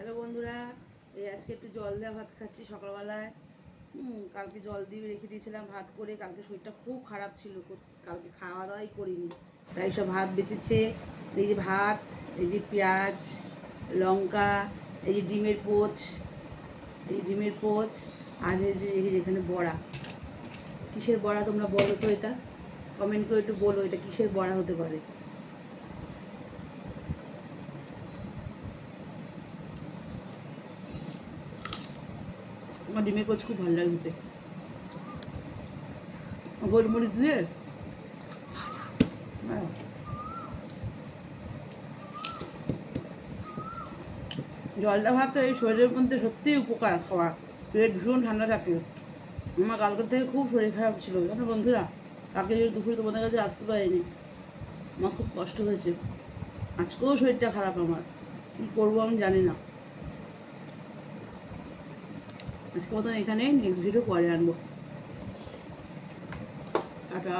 Hello বন্ধুরা, এই আজকে একটু জল দেওয়া ভাত খাচ্ছি সকালবেলায়। কালকে জল দিয়ে রেখে দিয়েছিলাম ভাত করে। কালকে শরীরটা খুব খারাপ ছিল, কালকে খাওয়া দাওয়াই করিনি, তাই সব ভাত বেঁচেছে। এই যে ভাত, এই যে পেঁয়াজ, লঙ্কা, এই যে ডিমের পোচ, আর এই যে এখানে বড়া। কিসের বড়া তোমরা বলো তো, এটা কমেন্ট করে একটু বলো, এটা কিসের বড়া হতে পারে। আমার ডিমের পোচ খুব ভালো লাগে খেতে, গোলমরিচ দিয়ে। হ্যাঁ, জলটা ভাত এই শরীরের মধ্যে সত্যিই উপকার। খাওয়া পেট ভীষণ ঠান্ডা থাকে। আমার কালকের থেকে খুব শরীর খারাপ ছিল জানো বন্ধুরা। কালকে যদি দুপুরে তোমাদের কাছে আসতে পারিনি, আমার খুব কষ্ট হয়েছে। আজকেও শরীরটা খারাপ আমার, কী করবো আমি জানি না। আজকে মতন এখানে, নেক্সট ভিডিও পরে আনবো। টাটা।